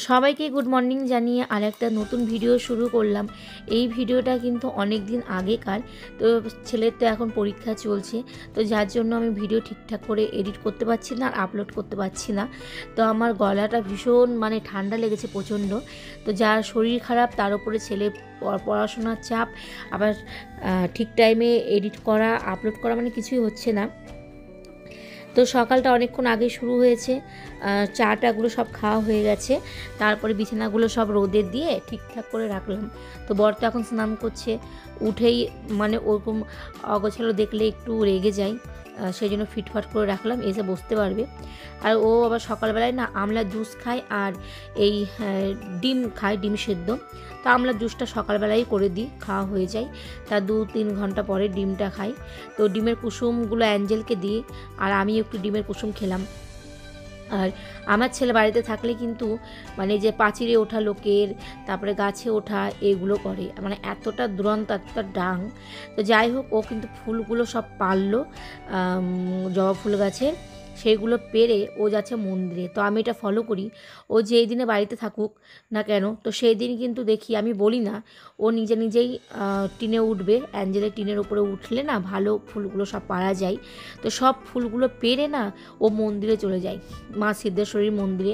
সবাইকে good morning জানিয়ে আরেকটা নতুন ভিডিও শুরু করলাম। এই ভিডিওটা কিন্তু অনেক দিন আগেকার, তো ছেলের তো এখন পরীক্ষা চলছে, তো যার জন্য আমি ভিডিও ঠিকঠাক করে এডিট করতে পারছি না আর আপলোড করতে পারছি না। তো আমার গলাটা ভীষণ ঠান্ডা লেগেছে প্রচণ্ড। তো যার শরীর খারাপ তার উপরে ছেলে পড়াশোনার চাপ, আবার ঠিক টাইমে এডিট করা আপলোড করা কিছুই হচ্ছে না। তো সকালটা অনেকক্ষণ আগে শুরু হয়েছে, চাটাগুলো সব খাওয়া হয়ে গেছে, তারপরে বিছানাগুলো সব রোদে দিয়ে ঠিকঠাক করে রাখলাম। তো বর তো এখন স্নান করছে, উঠেই ওরকম অগোছালো দেখলে একটু রেগে যায়, সেই জন্য ফিটফাট করে রাখলাম, এসে বসতে পারবে। আর ও আবার সকালবেলায় আমলা জুস খায় আর এই ডিম খায়, ডিম সেদ্ধ। তো আমলার জুসটা সকালবেলাই করে দিই, খাওয়া হয়ে যায়, তার 2-3 ঘন্টা পরে ডিমটা খাই। তো ডিমের কুসুমগুলো অ্যাঞ্জেলকে দিই, আর আমি একটু ডিমের কুসুম খেলাম। আর আমার ছেলে বাড়িতে থাকলে কিন্তু যে পাঁচিরে ওঠা লোকের, তারপরে গাছে ওঠা, এগুলো করে, এতটা দুরন্ত, এতটা ডাং। তো যাই হোক, ও কিন্তু ফুলগুলো সব পারলো, জবা ফুল গাছের, সেইগুলো পেরে ও যাচ্ছে মন্দিরে। তো আমি এটা ফলো করি, ও যেই দিনে বাড়িতে থাকুক না কেন, তো সেই দিন কিন্তু দেখি, আমি বলি না, ও নিজে নিজেই টিনে উঠবে, অ্যাঞ্জেলের টিনের উপরে উঠলে ভালো ফুলগুলো সব পারা যায়। তো সব ফুলগুলো পেরে ও মন্দিরে চলে যায়, মা সিদ্ধেশ্বরীর মন্দিরে।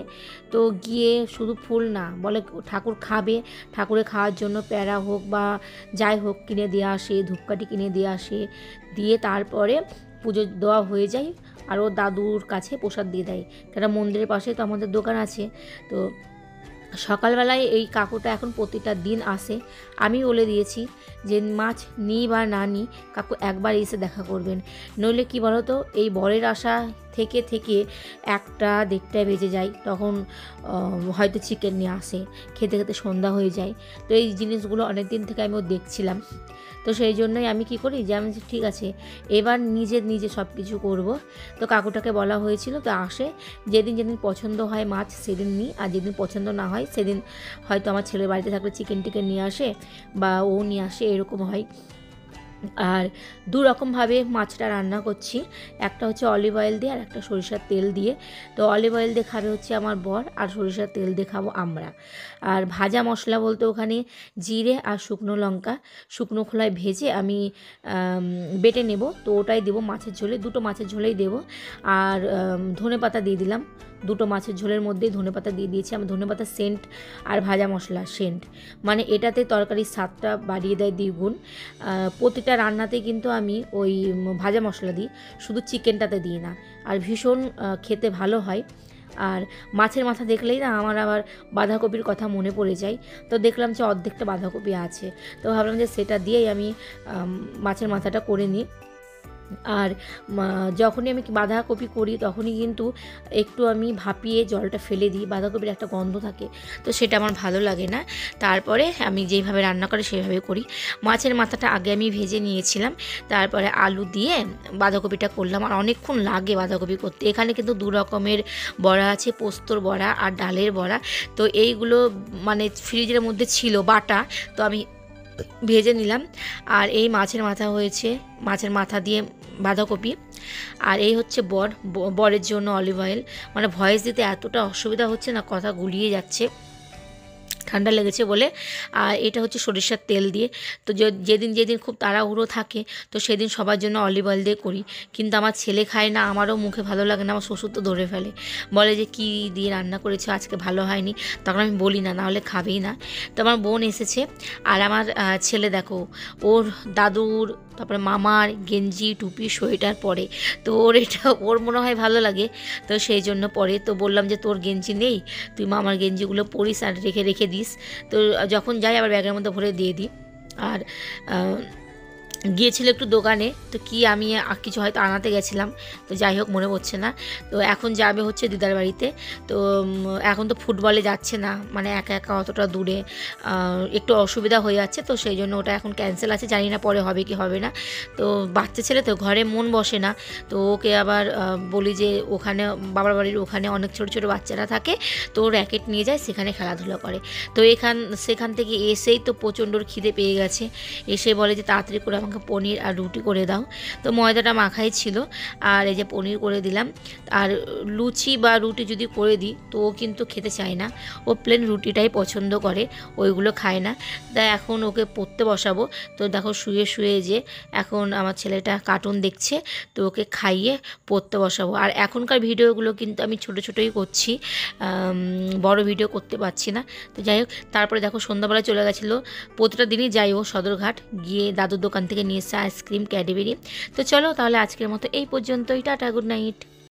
তো গিয়ে শুধু ফুল না, বলে ঠাকুর খাবে, ঠাকুরের খাওয়ার জন্য প্যারা হোক বা যাই হোক কিনে দিয়ে আসে, ধূপকাঠি কিনে দিয়ে আসে, দিয়ে তারপরে পুজো দেওয়া হয়ে যায়। আর ও দাদুর কাছে প্রসাদ দিয়ে দেয়, কেন মন্দিরের পাশে তো আমাদের দোকান আছে। তো সকালবেলায় এই কাকুটা এখন প্রতিটা দিন আসে, আমি বলে দিয়েছি যে মাছ নিই বা না নিই, কাকু একবার এসে দেখা করবেন, নইলে কি বলো তো, এই বরের আশা থেকে থেকে 1টা-1.5টায় বেজে যায়, তখন হয়তো চিকেন নিয়ে আসে, খেতে খেতে সন্ধ্যা হয়ে যায়। তো এই জিনিসগুলো অনেক দিন থেকে আমিও দেখছিলাম। তো সেই জন্যই আমি কি করি, যে আমি ঠিক আছে এবার নিজে সব কিছু করবো। তো কাকুটাকে বলা হয়েছিল, তো আসে, যেদিন যেদিন পছন্দ হয় মাছ সেদিন নিই, আর যেদিন পছন্দ না হয় সেদিন হয়তো আমার ছেলের বাড়িতে থাকলে চিকেন টিকেন নিয়ে আসে বা ও নিয়ে আসে, এরকম হয়। আর 2 রকমভাবে মাছটা রান্না করছি, একটা হচ্ছে অলিভ অয়েল দিয়ে আর একটা সরিষার তেল দিয়ে। তো অলিভ অয়েল দিয়ে খাবে হচ্ছে আমার বর, আর সরিষার তেল দিয়ে খাবো আমরা। আর ভাজা মশলা বলতে ওখানে জিরে আর শুকনো লঙ্কা শুকনো খোলায় ভেজে আমি বেটে নেব, তো ওটাই দেবো মাছের ঝোলে, 2টো মাছের ঝোলেই দেবো। আর ধনেপাতা দিয়ে দিলাম, 2টো মাছের ঝোলের মধ্যেই ধনেপাতা দিয়ে দিয়েছি আমি। ধনেপাতা সেন্ট আর ভাজা মশলা সেন্ট, এটাতে তরকারির স্বাদটা বাড়িয়ে দেয় দ্বিগুণ। প্রতিটা রান্নাতে কিন্তু আমি ওই ভাজা মশলা দিই, শুধু চিকেনটাতে দিই না, আর ভীষণ খেতে ভালো হয়। আর মাছের মাথা দেখলেই আমার আবার বাঁধাকপির কথা মনে পড়ে যায়। তো দেখলাম যে অর্ধেকটা বাঁধাকপি আছে, তো ভাবলাম যে সেটা দিয়েই আমি মাছের মাথাটা করে নিই। আর যখনই আমি বাঁধাকপি করি তখনই কিন্তু একটু আমি ভাপিয়ে জলটা ফেলে দিই, বাঁধাকপির একটা গন্ধ থাকে, তো সেটা আমার ভালো লাগে না। তারপরে আমি যেইভাবে রান্না করি সেইভাবে করি। মাছের মাথাটা আগে আমি ভেজে নিয়েছিলাম, তারপরে আলু দিয়ে বাঁধাকপিটা করলাম। আর অনেকক্ষণ লাগে বাঁধাকপি করতে। এখানে কিন্তু 2 রকমের বড়া আছে, পোস্তর বড়া আর ডালের বড়া। তো এইগুলো ফ্রিজের মধ্যে ছিল বাটা, তো আমি ভেজে নিলাম। আর এই মাছের মাথা হয়েছে, মাছের মাথা দিয়ে বাঁধাকপি। আর এই হচ্ছে বরের জন্য অলিভ অয়েল। ভয়েস দিতে এতটা অসুবিধা হচ্ছে না, কথা গুলিয়ে যাচ্ছে, ঠান্ডা লেগেছে বলে। আর এটা হচ্ছে সরিষার তেল দিয়ে। তো যেদিন খুব তাড়াহুড়ো থাকে, তো সেদিন সবার জন্য অলিভ অয়েল দিয়ে করি, কিন্তু আমার ছেলে খায় না, আমারও মুখে ভালো লাগে না, আমার শ্বশুর তো ধরে ফেলে, বলে যে কী দিয়ে রান্না করেছো আজকে, ভালো হয়নি। তখন আমি বলি না, নাহলে খাবেই না। তো আমার বোন এসেছে, আর আমার ছেলে দেখো, ওর দাদুর, তারপরে মামার গেঞ্জি টুপি সোয়েটার পরে, তো ওর মনে হয় ভালো লাগে, তো সেই জন্য পরে। তো বললাম যে তোর গেঞ্জি নেই, তুই মামার গেঞ্জিগুলো পরিস আর রেখে দিস। তো যখন যাই আবার ব্যাগের মধ্যে ভরে দিয়ে দিই। আর গিয়েছিল একটু দোকানে, তো কি আমি কিছু হয়তো আনাতে গেছিলাম, তো যাই হোক মনে পড়ছে না। তো এখন যাবে হচ্ছে দিদার বাড়িতে। তো এখন তো ফুটবলে যাচ্ছে না, একা একা অতটা দূরে একটু অসুবিধা হয়ে যাচ্ছে, তো সেই জন্য ওটা এখন ক্যান্সেল আছে, জানি না পরে হবে কি হবে না। তো বাচ্চা ছেলে তো ঘরে মন বসে না, তো ওকে আবার বলি যে ওখানে বাবার বাড়ির ওখানে অনেক ছোটো ছোটো বাচ্চারা থাকে, তো র্যাকেট নিয়ে যায়, সেখানে খেলাধুলা করে। তো সেখান থেকে এসেই তো প্রচণ্ড খিদে পেয়ে গেছে, এসে বলে যে তাড়াতাড়ি করে আমাকে পনির আর রুটি করে দাও। তো ময়দাটা মাখাই ছিল, আর এই যে পনির করে দিলাম। আর লুচি বা রুটি যদি করে দিই তো ও কিন্তু খেতে চায় না, ও প্লেন রুটিটাই পছন্দ করে, ওইগুলো খায় না। তাই এখন ওকে পড়তে বসাবো। তো দেখো শুয়ে শুয়ে যে এখন আমার ছেলেটা কার্টুন দেখছে, তো ওকে খাইয়ে পড়তে বসাবো। আর এখনকার ভিডিওগুলো কিন্তু আমি ছোটো ছোটোই করছি, বড় ভিডিও করতে পারছি না। তো যাই হোক, তারপরে দেখো সন্ধ্যাবেলা চলে গেছিলো, প্রতিটা দিনই যাই ও সদরঘাট, গিয়ে দাদুর দোকান থেকে নিয়ে এসে আইসক্রিম, ক্যাডবেরি। তো চলো তাহলে আজকের মতো এই পর্যন্তই, টাটা, গুড নাইট।